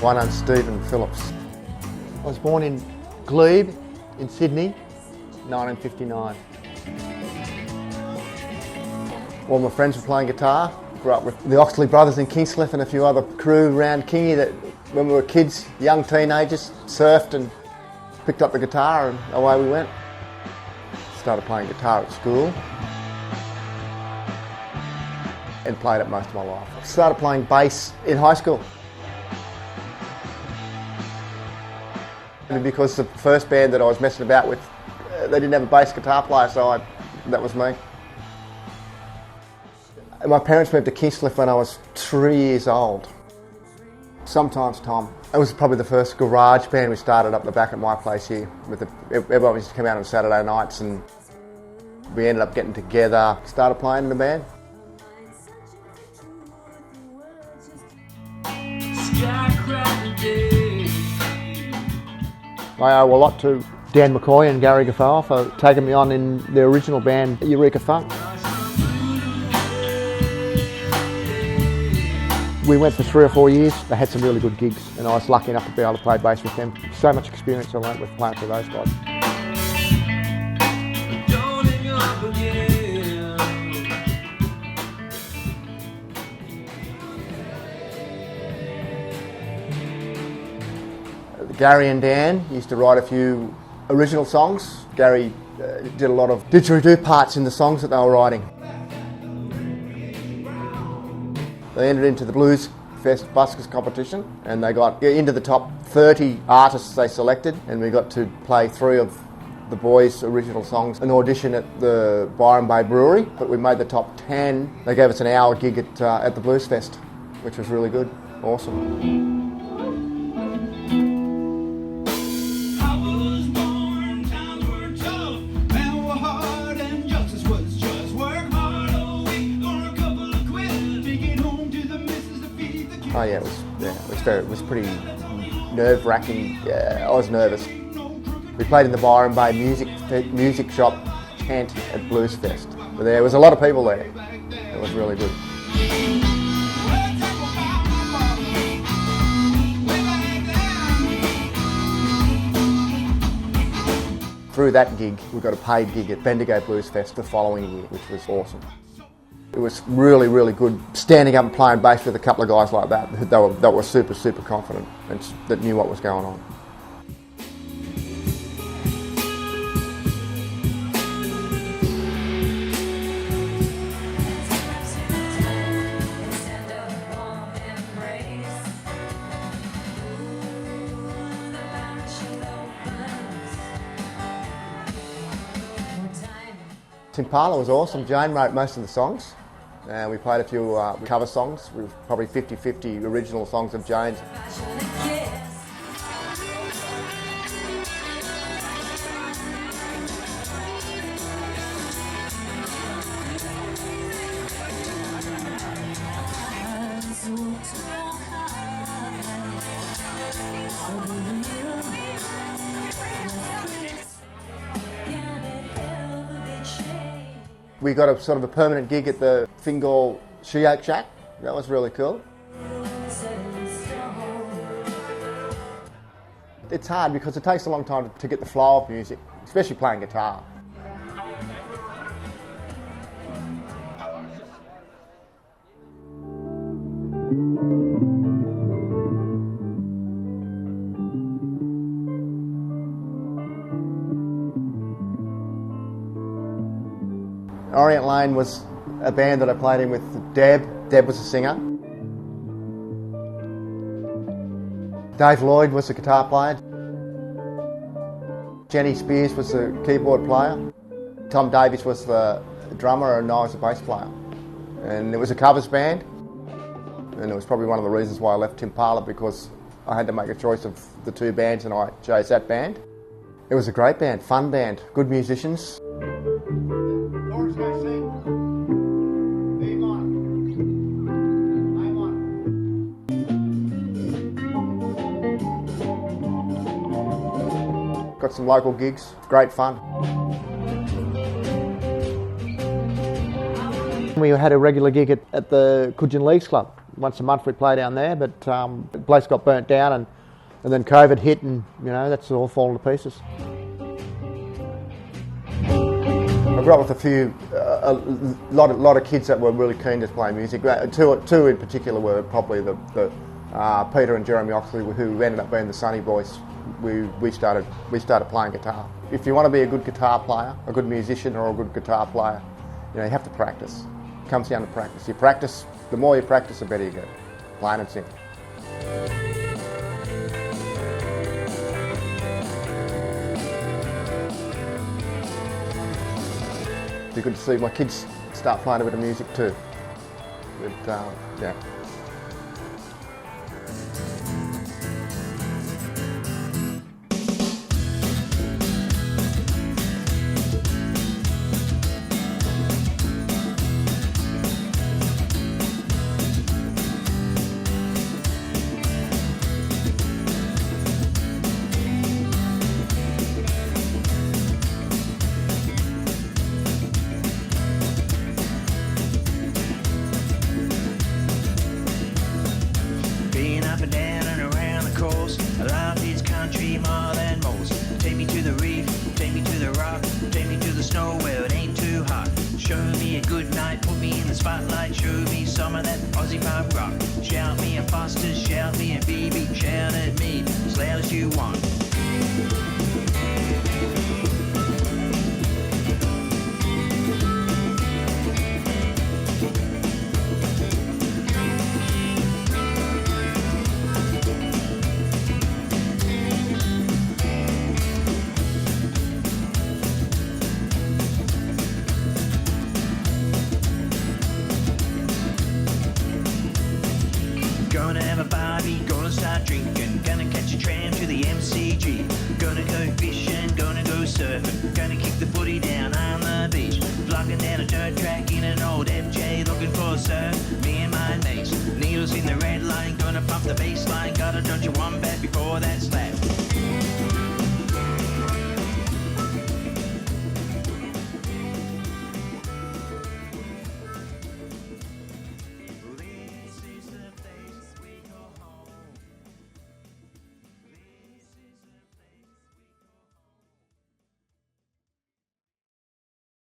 My name's Stephen Phillips. I was born in Glebe in Sydney, 1959. All my friends were playing guitar. Grew up with the Oxley brothers in Kingscliff and a few other crew around Kingy that when we were kids, young teenagers, surfed and picked up the guitar and away we went. Started playing guitar at school and played it most of my life. Started playing bass in high school. Because the first band that I was messing about with, they didn't have a bass guitar player, so that was me. My parents moved to Kingscliff when I was 3 years old. Sometimes Tom. It was probably the first garage band we started up the back at my place here. Everyone used to come out on Saturday nights and we ended up getting together, started playing in the band. I owe a lot to Dan McCoy and Gary Gaffar for taking me on in the original band Eureka Funk. We went for 3 or 4 years. They had some really good gigs and I was lucky enough to be able to play bass with them. So much experience I learnt with playing for those guys. Gary and Dan used to write a few original songs. Gary did a lot of didgeridoo parts in the songs that they were writing. They entered into the Blues Fest buskers competition and they got into the top 30 artists they selected, and we got to play 3 of the boys' original songs, an audition at the Byron Bay Brewery, but we made the top 10. They gave us an hour gig at the Blues Fest, which was really good, awesome. Oh yeah, it was pretty nerve-wracking. Yeah, I was nervous. We played in the Byron Bay music shop tent at Blues Fest. But there was a lot of people there. It was really good. Through that gig, we got a paid gig at Bendigo Blues Fest the following year, which was awesome. It was really, really good standing up and playing bass with a couple of guys like that that were super, super confident and that knew what was going on. Timpala was awesome. Jane wrote most of the songs. We played a few cover songs, with probably 50-50 original songs of Jane's. We got a sort of a permanent gig at the Fingal She-Oak Shack. That was really cool. It's hard because it takes a long time to get the flow of music, especially playing guitar. Orient Lane was a band that I played in with Deb. Deb was a singer. Dave Lloyd was the guitar player. Jenny Spears was the keyboard player. Tom Davies was the drummer and I was the bass player. And it was a covers band. And it was probably one of the reasons why I left Timpala, because I had to make a choice of the 2 bands and I chose that band. It was a great band, fun band, good musicians. Got some local gigs, great fun. We had a regular gig at the Coogin Leagues Club. once a month we play down there, but the place got burnt down and then COVID hit and, that's all fallen to pieces. I grew up with a lot of kids that were really keen to play music. Two in particular were probably the Peter and Jeremy Oxley, who ended up being the Sunny Boys. We started playing guitar. If you want to be a good guitar player, a good musician or a good guitar player, you have to practice. It comes down to practice. You practice, the more you practice, the better you get. Plain and simple. It'd be good to see my kids start playing a bit of music too. But, yeah. Up and down and around the course, I love this country more than most. Take me to the reef, take me to the rock, take me to the snow where it ain't too hot. Show me a good night, put me in the spotlight, show me some of that Aussie pub rock. Shout me at Foster's, shout me at BB, shout at me as loud as you want. Gonna have a barbie, gonna start drinking, gonna catch a tram to the MCG, gonna go fishing, gonna go surfing, gonna kick the footy down on the beach, vlogging down a dirt track in an old FJ, looking for a surf, me and my mates, needles in the red line, gonna pump the bass line, gotta dodge a wombat before that's